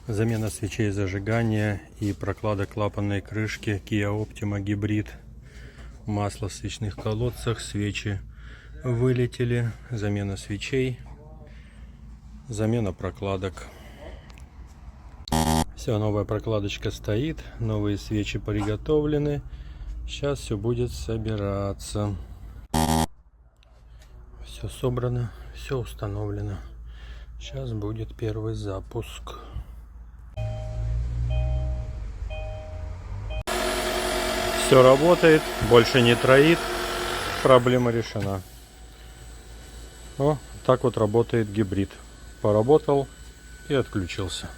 Замена свечей зажигания и прокладок клапанной крышки Kia Optima гибрид. Масло в свечных колодцах, свечи вылетели. Замена свечей, замена прокладок. Все, новая прокладочка стоит, новые свечи приготовлены. Сейчас все будет собираться. Все собрано, все установлено. Сейчас будет первый запуск. Все работает, больше не троит, проблема решена. Так вот работает гибрид. Поработал и отключился.